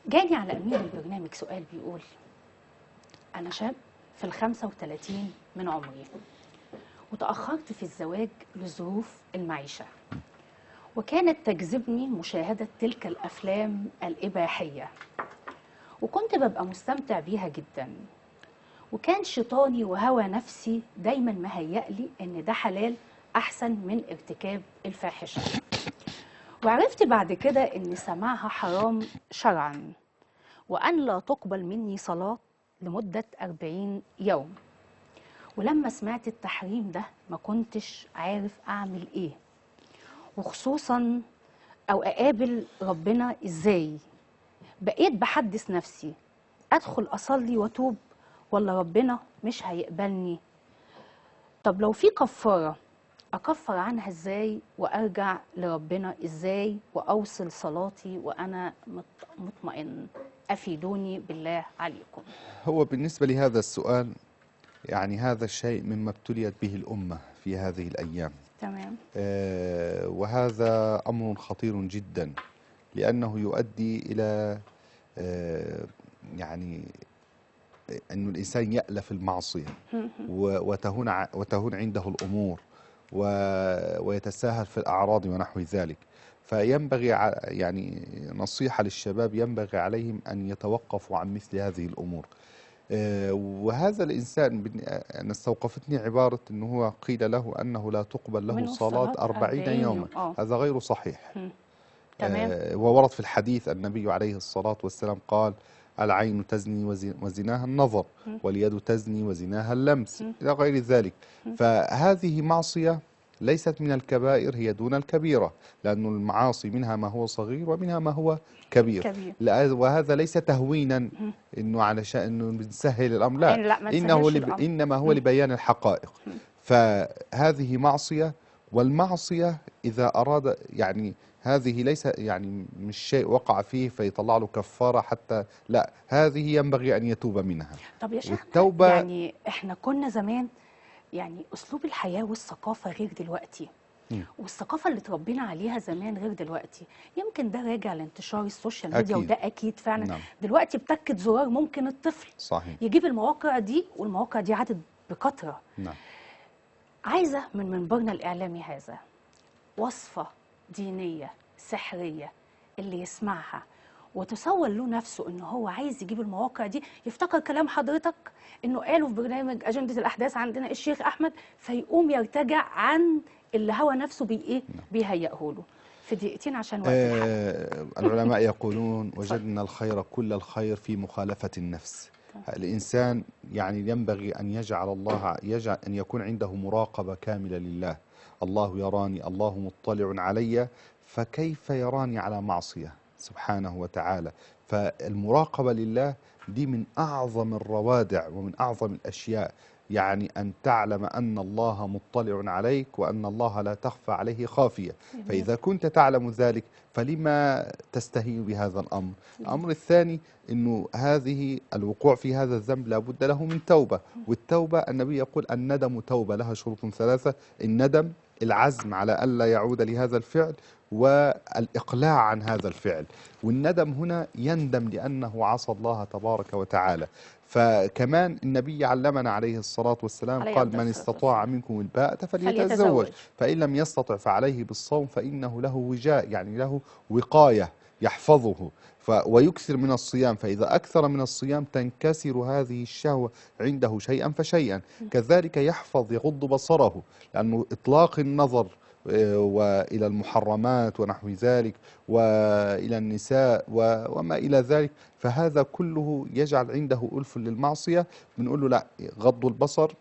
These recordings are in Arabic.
جاني على أمير البرنامج سؤال بيقول: أنا شاب في ال35 من عمري، وتأخرت في الزواج لظروف المعيشة، وكانت تجذبني مشاهدة تلك الأفلام الإباحية، وكنت ببقى مستمتع بيها جدا، وكان شيطاني وهوى نفسي دايما مهيألي إن ده حلال أحسن من ارتكاب الفاحشة. وعرفت بعد كده إن سماعها حرام شرعا، وأن لا تقبل مني صلاة لمدة 40 يوم. ولما سمعت التحريم ده ما كنتش عارف أعمل إيه، وخصوصا أو أقابل ربنا إزاي. بقيت بحدث نفسي: أدخل أصلي وأتوب ولا ربنا مش هيقبلني؟ طب لو في كفارة أكفر عنها إزاي وأرجع لربنا إزاي وأوصل صلاتي وأنا مطمئن؟ أفيدوني بالله عليكم. هو بالنسبة لهذا السؤال، يعني هذا الشيء مما ابتليت به الأمة في هذه الأيام. تمام. وهذا أمر خطير جدا، لأنه يؤدي إلى يعني أن الإنسان يألف المعصية وتهون عنده الأمور ويتساهل في الأعراض ونحو ذلك. فينبغي يعني نصيحة للشباب، ينبغي عليهم أن يتوقفوا عن مثل هذه الأمور. وهذا الإنسان أنا استوقفتني عبارة أنه هو قيل له أنه لا تقبل له صلاة 40 يوما. هذا غير صحيح. تمام. وورد في الحديث النبي عليه الصلاة والسلام قال: العين تزني وزناها النظر، واليد تزني وزناها اللمس، إلى غير ذلك. فهذه معصية ليست من الكبائر، هي دون الكبيرة، لأن المعاصي منها ما هو صغير ومنها ما هو كبير. وهذا ليس تهوينا إنه علشان إنه بنسهل الأمر، لا، إنما هو لبيان الحقائق. فهذه معصية، والمعصية إذا أراد يعني هذه ليس يعني مش شيء وقع فيه فيطلع له كفارة حتى، لا، هذه ينبغي أن يتوب منها. طب يا شيخ، والتوبة يعني إحنا كنا زمان يعني أسلوب الحياة والثقافة غير دلوقتي، والثقافة اللي تربينا عليها زمان غير دلوقتي. يمكن ده راجع لانتشار السوشيال ميديا، وده أكيد فعلا. نعم. دلوقتي بتكة زرار ممكن الطفل صحيح يجيب المواقع دي، والمواقع دي عادت بكثرة. نعم. عايزة من منبرنا الإعلامي هذا وصفة دينية سحرية اللي يسمعها وتصور له نفسه انه هو عايز يجيب المواقع دي، يفتكر كلام حضرتك انه قاله في برنامج أجندة الأحداث عندنا الشيخ أحمد، فيقوم يرتجع عن اللي هو نفسه بيهيئه له. في دقيقتين عشان وقت الحلقة. العلماء يقولون: وجدنا الخير كل الخير في مخالفة النفس. الإنسان يعني ينبغي أن يجعل أن يكون عنده مراقبة كاملة لله. الله يراني، الله مطلع علي، فكيف يراني على معصية سبحانه وتعالى؟ فالمراقبة لله دي من أعظم الروادع ومن أعظم الأشياء، يعني أن تعلم أن الله مطلع عليك وأن الله لا تخفى عليه خافية. فإذا كنت تعلم ذلك فلما تستهين بهذا الأمر؟ الأمر الثاني أنه الوقوع في هذا الذنب لابد له من توبة، والتوبة النبي يقول: الندم توبة، لها شروط ثلاثة: الندم، العزم على ألا يعود لهذا الفعل، والإقلاع عن هذا الفعل. والندم هنا يندم لأنه عصى الله تبارك وتعالى. فكمان النبي علمنا عليه الصلاة والسلام قال: من استطاع منكم الباءة فليتزوج، فإن لم يستطع فعليه بالصوم فإنه له وجاء، يعني له وقاية يحفظه. ويكثر من الصيام، فإذا أكثر من الصيام تنكسر هذه الشهوة عنده شيئا فشيئا. كذلك يغض بصره، لأنه إطلاق النظر وإلى المحرمات ونحو ذلك وإلى النساء وما إلى ذلك، فهذا كله يجعل عنده ألف للمعصية. بنقول له: لا، غض البصر،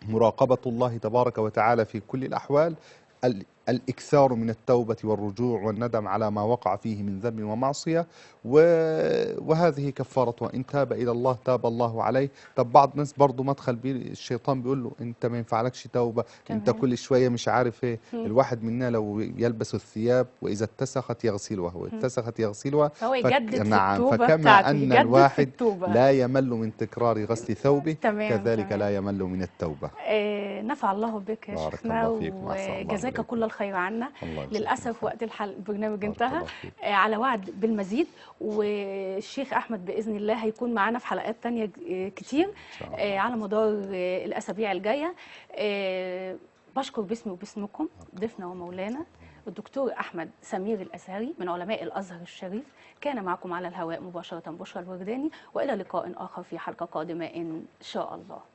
مراقبة الله تبارك وتعالى في كل الأحوال، الإكثار من التوبة والرجوع والندم على ما وقع فيه من ذنب ومعصية، وهذه كفارة، وإن تاب إلى الله تاب الله عليه. طب بعض الناس برضو مدخل الشيطان بيقول له: أنت ما ينفعلكش توبة، أنت كل شوية مش عارف إيه. الواحد منا لو يلبس الثياب وإذا اتسخت يغسلها واتسخت يغسلها، فهو يجدد نعم، في التوبة فكما بتاعته، أن الواحد لا يمل من تكرار غسل ثوبه، كذلك لا يمل من التوبة. نفع الله بك يا شيخنا، وجزاك كل الخير. الخير عنا. الله يجزاك للاسف خير. وقت البرنامج بارك انتهى. الله فيك. على وعد بالمزيد، والشيخ احمد باذن الله هيكون معانا في حلقات تانية كتير شاء الله. على مدار الاسابيع الجايه. بشكر باسمي وباسمكم ضيفنا ومولانا الدكتور احمد سمير الازهري من علماء الازهر الشريف. كان معكم على الهواء مباشره بشرى الورداني، والى لقاء اخر في حلقه قادمه ان شاء الله.